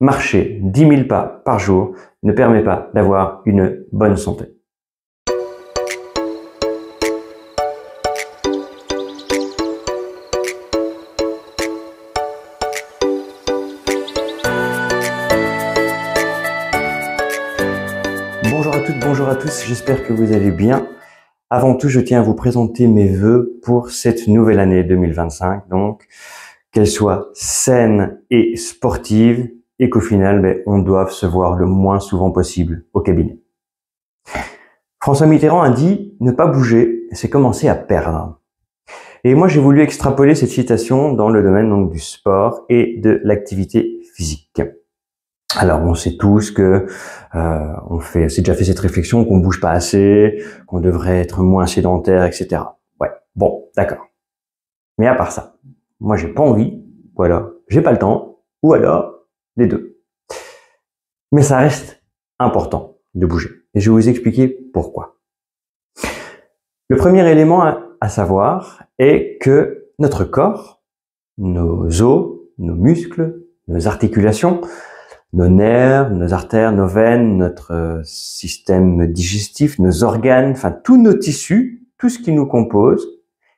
Marcher 10 000 pas par jour ne permet pas d'avoir une bonne santé. Bonjour à toutes, bonjour à tous, j'espère que vous allez bien. Avant tout, je tiens à vous présenter mes vœux pour cette nouvelle année 2025, donc qu'elle soit saine et sportive et qu'au final, on doive se voir le moins souvent possible au cabinet. François Mitterrand a dit « Ne pas bouger, c'est commencer à perdre ». Et moi, j'ai voulu extrapoler cette citation dans le domaine donc, du sport et de l'activité physique. Alors, on sait tous que c'est déjà fait cette réflexion qu'on bouge pas assez, qu'on devrait être moins sédentaire, etc. Ouais, bon, d'accord. Mais à part ça, moi, j'ai pas envie, ou alors j'ai pas le temps, ou alors les deux. Mais ça reste important de bouger. Et je vais vous expliquer pourquoi. Le premier élément à savoir est que notre corps, nos os, nos muscles, nos articulations, nos nerfs, nos artères, nos veines, notre système digestif, nos organes, enfin tous nos tissus, tout ce qui nous compose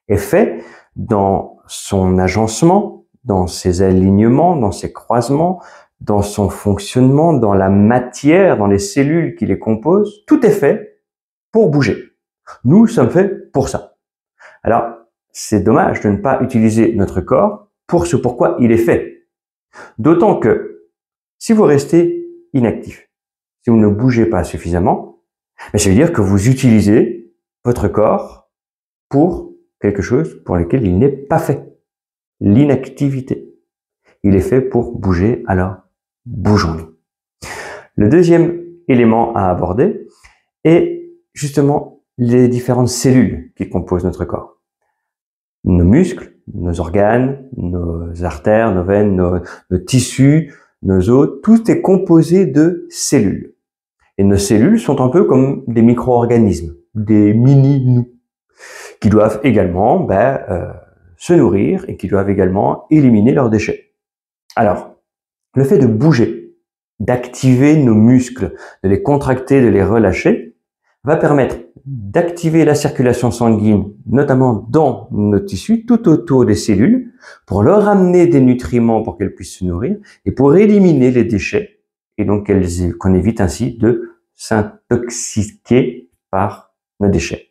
est fait dans son agencement, dans ses alignements, dans ses croisements, dans son fonctionnement, dans la matière, dans les cellules qui les composent. Tout est fait pour bouger. Nous sommes faits pour ça. Alors, c'est dommage de ne pas utiliser notre corps pour ce pourquoi il est fait. D'autant que si vous restez inactif, si vous ne bougez pas suffisamment, ça veut dire que vous utilisez votre corps pour quelque chose pour lequel il n'est pas fait. L'inactivité. Il est fait pour bouger, alors bougeons-nous. Le deuxième élément à aborder est justement les différentes cellules qui composent notre corps. Nos muscles, nos organes, nos artères, nos veines, nos tissus, nos os, tout est composé de cellules. Et nos cellules sont un peu comme des micro-organismes, des mini-nous, qui doivent également se nourrir et qui doivent également éliminer leurs déchets. Alors, le fait de bouger, d'activer nos muscles, de les contracter, de les relâcher, va permettre d'activer la circulation sanguine, notamment dans nos tissus, tout autour des cellules, pour leur amener des nutriments pour qu'elles puissent se nourrir et pour éliminer les déchets, et donc qu'on évite ainsi de s'intoxiquer par nos déchets.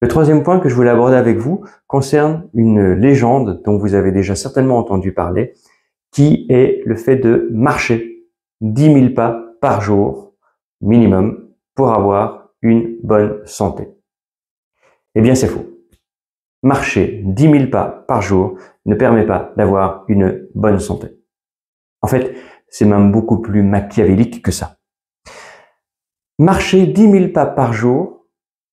Le troisième point que je voulais aborder avec vous concerne une légende dont vous avez déjà certainement entendu parler, qui est le fait de marcher 10 000 pas par jour minimum pour avoir une bonne santé. Eh bien, c'est faux. Marcher 10 000 pas par jour ne permet pas d'avoir une bonne santé. En fait, c'est même beaucoup plus machiavélique que ça. Marcher 10 000 pas par jour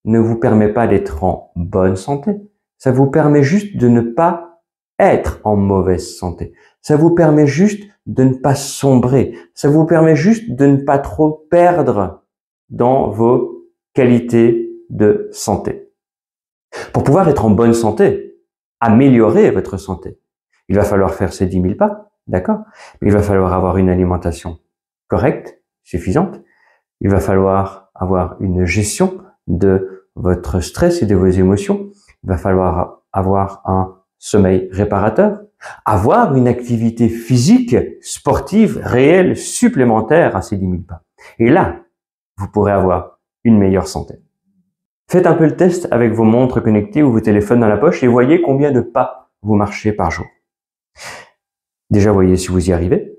ne vous permet pas d'être en bonne santé. Ça vous permet juste de ne pas être en mauvaise santé. Ça vous permet juste de ne pas sombrer. Ça vous permet juste de ne pas trop perdre dans vos qualité de santé. Pour pouvoir être en bonne santé, améliorer votre santé, il va falloir faire ces 10 000 pas, d'accord? Il va falloir avoir une alimentation correcte, suffisante. Il va falloir avoir une gestion de votre stress et de vos émotions. Il va falloir avoir un sommeil réparateur, avoir une activité physique, sportive, réelle, supplémentaire à ces 10 000 pas. Et là, vous pourrez avoir une meilleure santé. Faites un peu le test avec vos montres connectées ou vos téléphones dans la poche et voyez combien de pas vous marchez par jour. Déjà, voyez si vous y arrivez.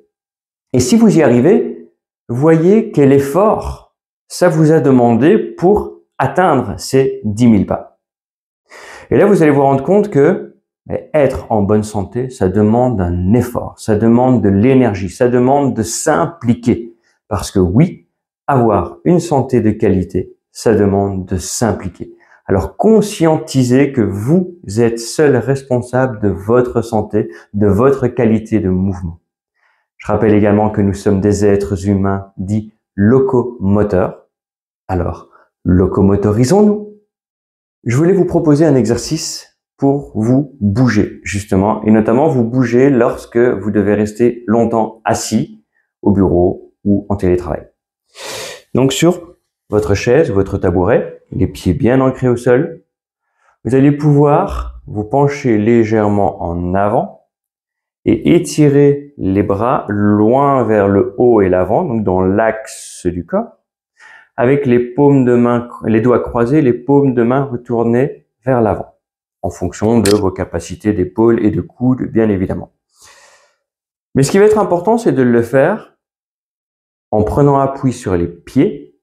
Et si vous y arrivez, voyez quel effort ça vous a demandé pour atteindre ces 10 000 pas. Et là, vous allez vous rendre compte que être en bonne santé, ça demande un effort, ça demande de l'énergie, ça demande de s'impliquer. Parce que oui, avoir une santé de qualité, ça demande de s'impliquer. Alors conscientisez que vous êtes seul responsable de votre santé, de votre qualité de mouvement. Je rappelle également que nous sommes des êtres humains dits locomoteurs. Alors, locomotorisons-nous. Je voulais vous proposer un exercice pour vous bouger, justement, et notamment vous bouger lorsque vous devez rester longtemps assis au bureau ou en télétravail. Donc sur votre chaise, votre tabouret, les pieds bien ancrés au sol, vous allez pouvoir vous pencher légèrement en avant et étirer les bras loin vers le haut et l'avant, donc dans l'axe du corps, avec les paumes de main, les doigts croisés, les paumes de main retournées vers l'avant, en fonction de vos capacités d'épaule et de coude, bien évidemment. Mais ce qui va être important, c'est de le faire en prenant appui sur les pieds,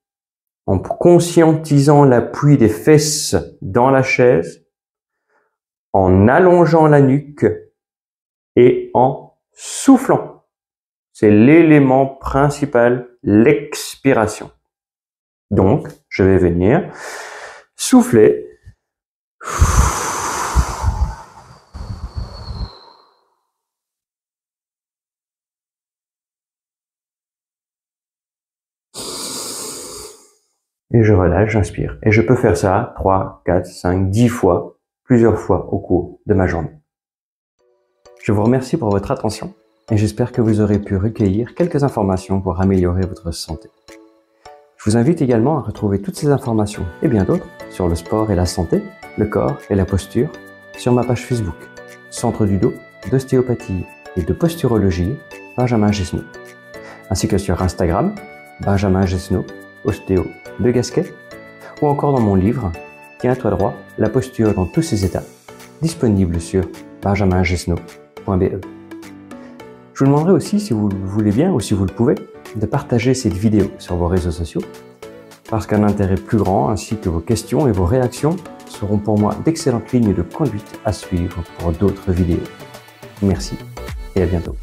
en conscientisant l'appui des fesses dans la chaise, en allongeant la nuque et en soufflant. C'est l'élément principal, l'expiration. Donc, je vais venir souffler. Et je relâche, j'inspire. Et je peux faire ça 3, 4, 5, 10 fois, plusieurs fois au cours de ma journée. Je vous remercie pour votre attention et j'espère que vous aurez pu recueillir quelques informations pour améliorer votre santé. Je vous invite également à retrouver toutes ces informations et bien d'autres sur le sport et la santé, le corps et la posture sur ma page Facebook, Centre du dos, d'ostéopathie et de posturologie, Benjamin Gesneau, ainsi que sur Instagram, Benjamin Gesneau, ostéo de Gasquet, ou encore dans mon livre Tiens-toi droit, la posture dans tous ses états, disponible sur benjamingesneau.be. Je vous demanderai aussi, si vous le voulez bien ou si vous le pouvez, de partager cette vidéo sur vos réseaux sociaux, parce qu'un intérêt plus grand ainsi que vos questions et vos réactions seront pour moi d'excellentes lignes de conduite à suivre pour d'autres vidéos. Merci et à bientôt.